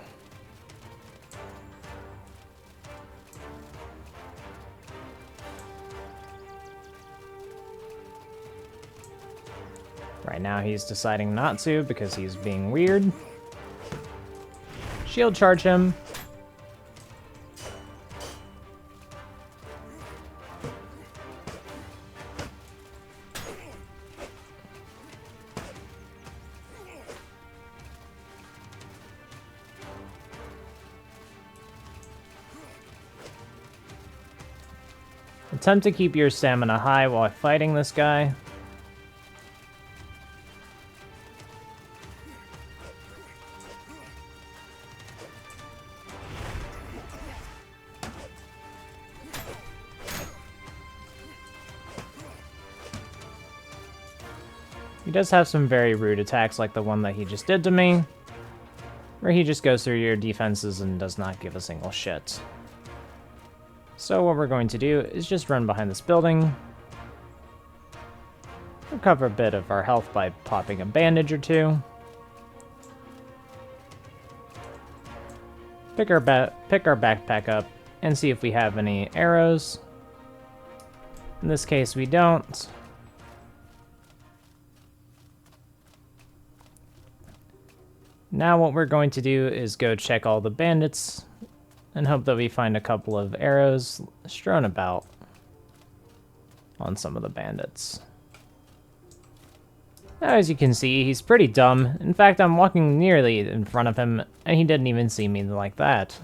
Right now he's deciding not to because he's being weird. Shield charge him. Attempt to keep your stamina high while fighting this guy. He does have some very rude attacks like the one that he just did to me, where he just goes through your defenses and does not give a single shit. So what we're going to do is just run behind this building, recover a bit of our health by popping a bandage or two, pick our backpack up, and see if we have any arrows. In this case, we don't. Now what we're going to do is go check all the bandits and hope that we find a couple of arrows strewn about on some of the bandits. Now, as you can see, he's pretty dumb. In fact, I'm walking nearly in front of him, and he didn't even see me like that.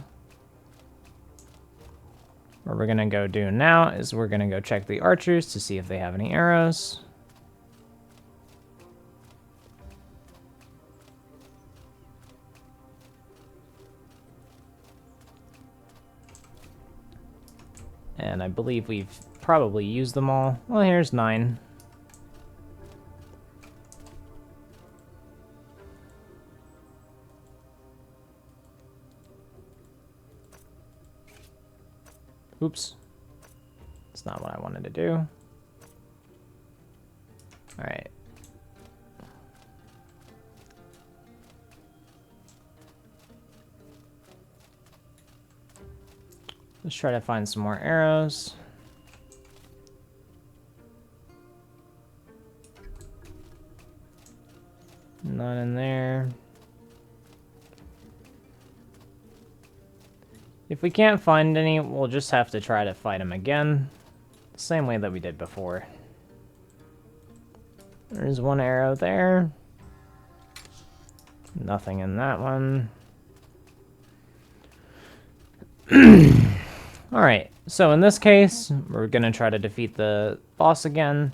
What we're gonna go do now is we're gonna go check the archers to see if they have any arrows. And I believe we've probably used them all. Well, here's 9. Oops. That's not what I wanted to do. Alright. Let's try to find some more arrows. None in there. If we can't find any, we'll just have to try to fight him again. The same way that we did before. There's one arrow there. Nothing in that one. Alright, so in this case, we're going to try to defeat the boss again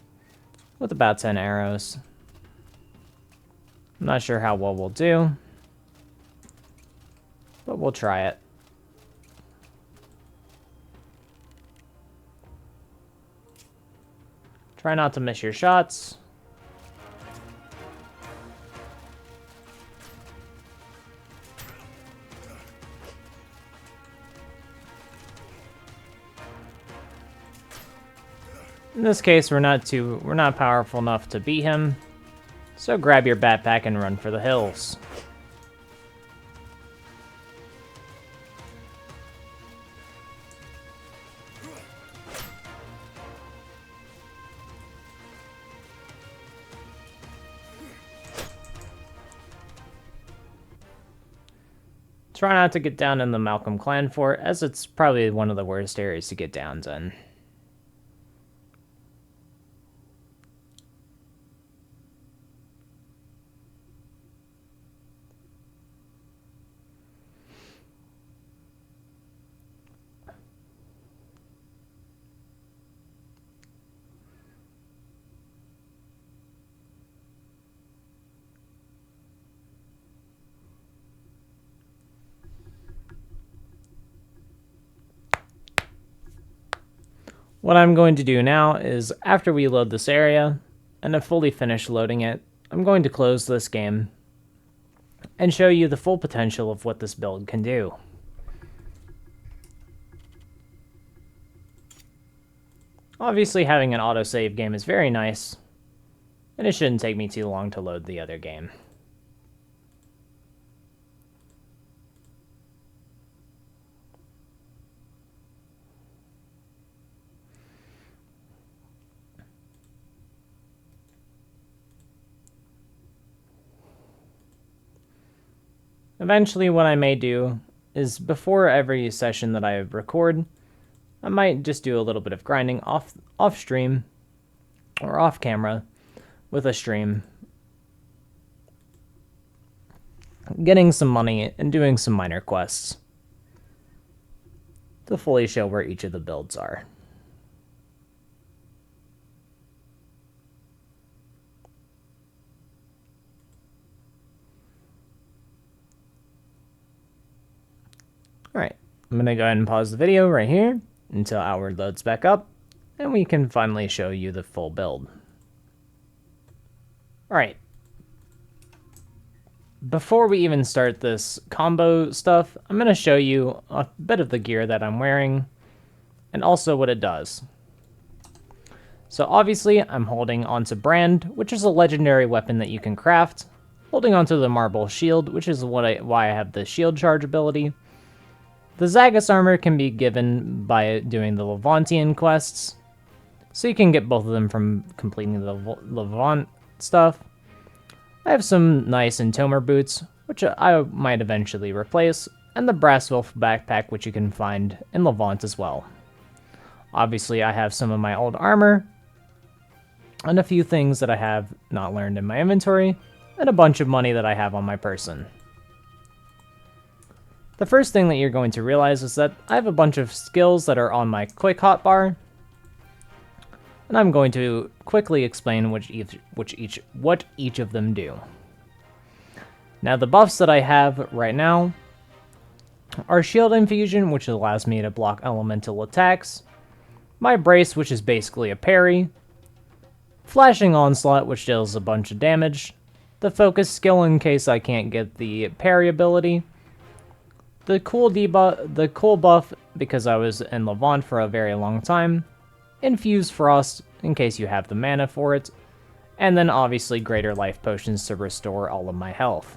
with about 10 arrows. I'm not sure how well we'll do, but we'll try it. Try not to miss your shots. In this case, we're not powerful enough to beat him. So grab your backpack and run for the hills. Try not to get down in the Malcolm Clan Fort, as it's probably one of the worst areas to get down in. What I'm going to do now is, after we load this area, and have fully finished loading it, I'm going to close this game and show you the full potential of what this build can do. Obviously, having an autosave game is very nice, and it shouldn't take me too long to load the other game. Eventually, what I may do is before every session that I record, I might just do a little bit of grinding off stream or off camera with a stream, getting some money and doing some minor quests to fully show where each of the builds are. Alright, I'm going to go ahead and pause the video right here until Outward loads back up, and we can finally show you the full build. Alright. Before we even start this combo stuff, I'm going to show you a bit of the gear that I'm wearing, and also what it does. So obviously, I'm holding onto Brand, which is a legendary weapon that you can craft, holding onto the Marble Shield, which is why I have the shield charge ability. The Zagus armor can be given by doing the Levantian quests, so you can get both of them from completing the Levant stuff. I have some nice Entomer boots, which I might eventually replace, and the Brass Wolf backpack, which you can find in Levant as well. Obviously, I have some of my old armor, and a few things that I have not learned in my inventory, and a bunch of money that I have on my person. The first thing that you're going to realize is that I have a bunch of skills that are on my quick hotbar, and I'm going to quickly explain what each of them do. Now, the buffs that I have right now are Shield Infusion, which allows me to block elemental attacks, my Brace, which is basically a parry, Flashing Onslaught, which deals a bunch of damage, the Focus skill in case I can't get the parry ability, the cool buff because I was in Levant for a very long time, Infuse Frost in case you have the mana for it, and then obviously Greater Life Potions to restore all of my health.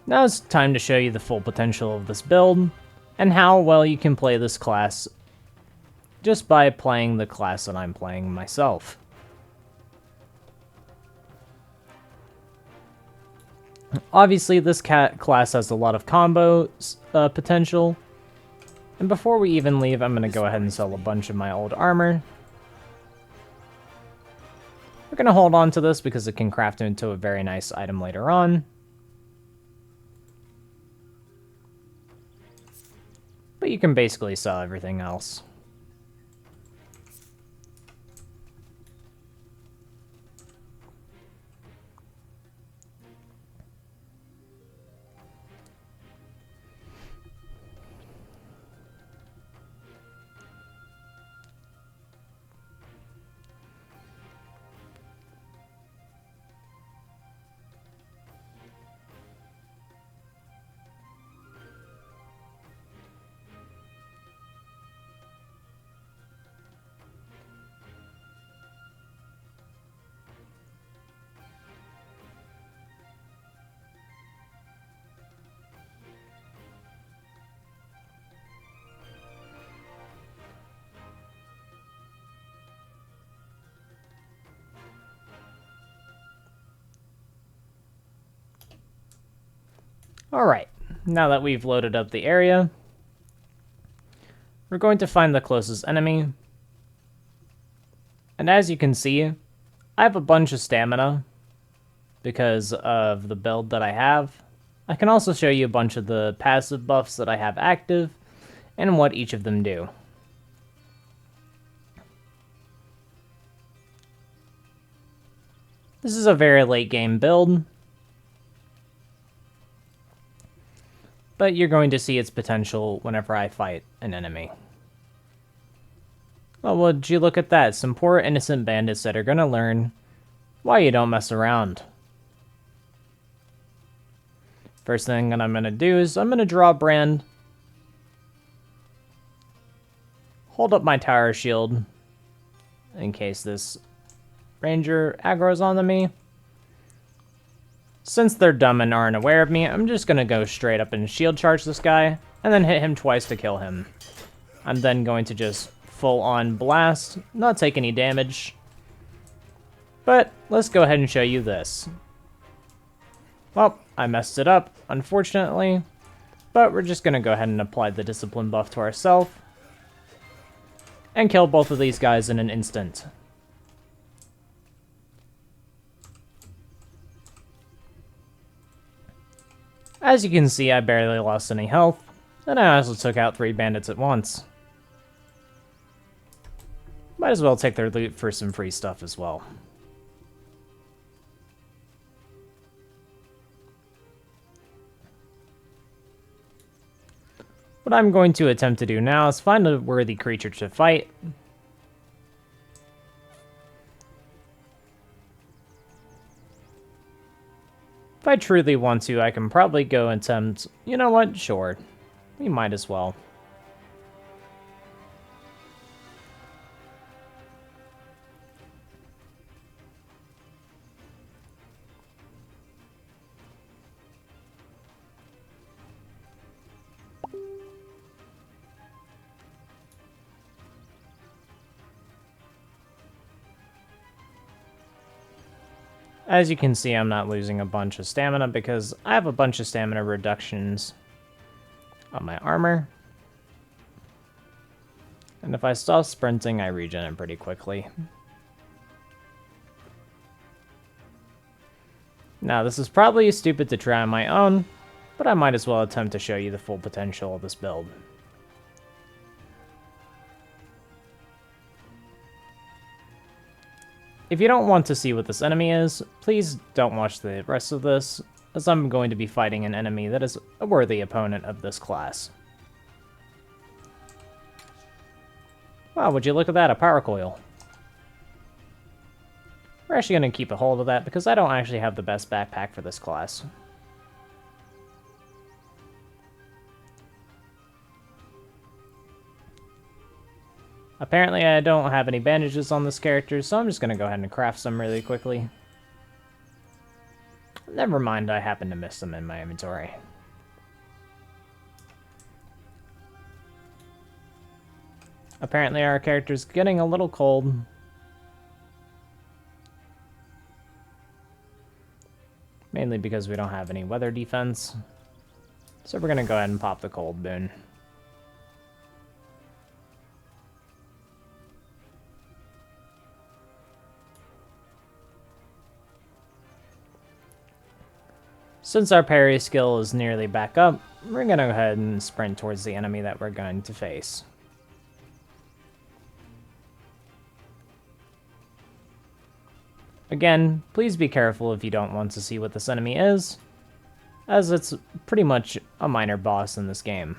Now it's time to show you the full potential of this build, and how well you can play this class just by playing the class that I'm playing myself. Obviously, this class has a lot of combo potential. And before we even leave, I'm going to go ahead and sell a bunch of my old armor. We're going to hold on to this because it can craft into a very nice item later on. But you can basically sell everything else. Alright, now that we've loaded up the area, we're going to find the closest enemy. And as you can see, I have a bunch of stamina because of the build that I have. I can also show you a bunch of the passive buffs that I have active and what each of them do. This is a very late game build, but you're going to see its potential whenever I fight an enemy. Oh, would you look at that? Some poor innocent bandits that are gonna learn why you don't mess around. First thing that I'm gonna do is I'm gonna draw Brand, hold up my tower shield in case this ranger aggro's onto me. Since they're dumb and aren't aware of me, I'm just gonna go straight up and shield charge this guy, and then hit him twice to kill him. I'm then going to just full on blast, not take any damage. But let's go ahead and show you this. Well, I messed it up, unfortunately. But we're just going to go ahead and apply the discipline buff to ourselves. And kill both of these guys in an instant. As you can see, I barely lost any health. And I also took out 3 bandits at once. Might as well take their loot for some free stuff as well. What I'm going to attempt to do now is find a worthy creature to fight. If I truly want to, I can probably go and attempt... You know what? Sure. We might as well. As you can see, I'm not losing a bunch of stamina because I have a bunch of stamina reductions on my armor. And if I stop sprinting, I regen it pretty quickly. Now, this is probably stupid to try on my own, but I might as well attempt to show you the full potential of this build. If you don't want to see what this enemy is, please don't watch the rest of this, as I'm going to be fighting an enemy that is a worthy opponent of this class. Wow, would you look at that, a power coil. We're actually going to keep a hold of that because I don't actually have the best backpack for this class. Apparently I don't have any bandages on this character, so I'm just going to go ahead and craft some really quickly. Never mind, I happen to miss them in my inventory. Apparently our character's getting a little cold. Mainly because we don't have any weather defense. So we're going to go ahead and pop the cold boon. Since our parry skill is nearly back up, we're going to go ahead and sprint towards the enemy that we're going to face. Again, please be careful if you don't want to see what this enemy is, as it's pretty much a minor boss in this game.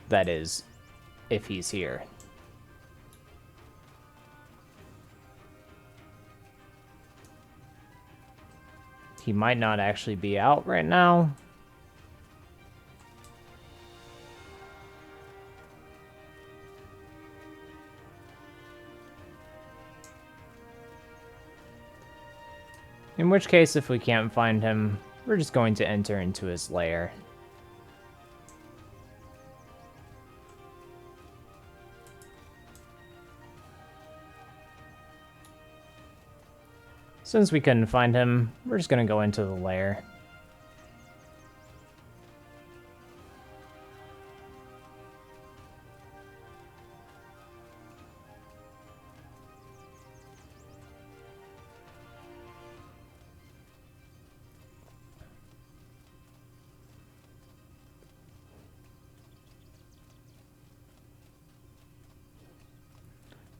That is, if he's here. He might not actually be out right now. In which case, if we can't find him, we're just going to enter into his lair. Since we couldn't find him, we're just going to go into the lair.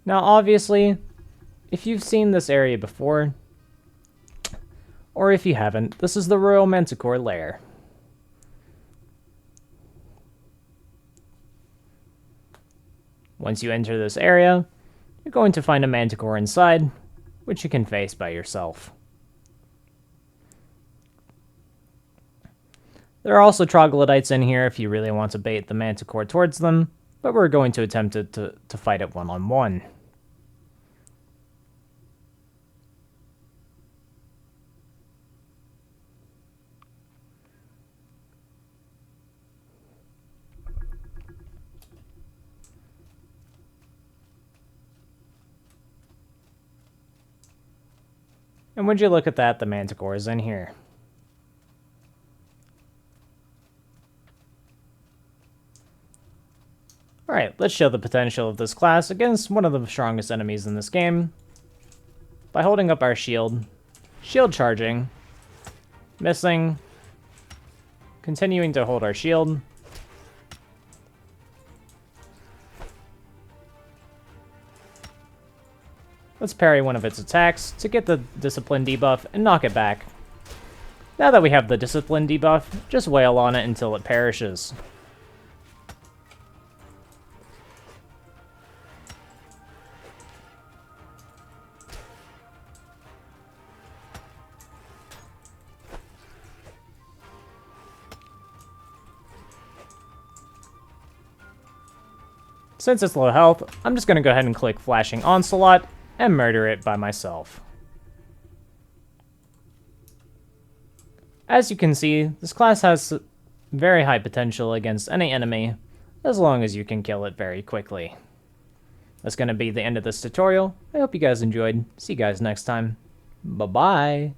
Now, obviously, if you've seen this area before, or if you haven't, this is the Royal Manticore lair. Once you enter this area, you're going to find a Manticore inside, which you can face by yourself. There are also troglodytes in here if you really want to bait the Manticore towards them, but we're going to attempt to fight it one-on-one. And would you look at that, the Manticore is in here. Alright, let's show the potential of this class against one of the strongest enemies in this game. By holding up our shield, shield charging, missing, continuing to hold our shield. Let's parry one of its attacks to get the discipline debuff and knock it back. Now that we have the discipline debuff, just wail on it until it perishes. Since it's low health, I'm just going to go ahead and click Flashing Onslaught and murder it by myself. As you can see, this class has very high potential against any enemy, as long as you can kill it very quickly. That's going to be the end of this tutorial. I hope you guys enjoyed. See you guys next time. Bye-bye.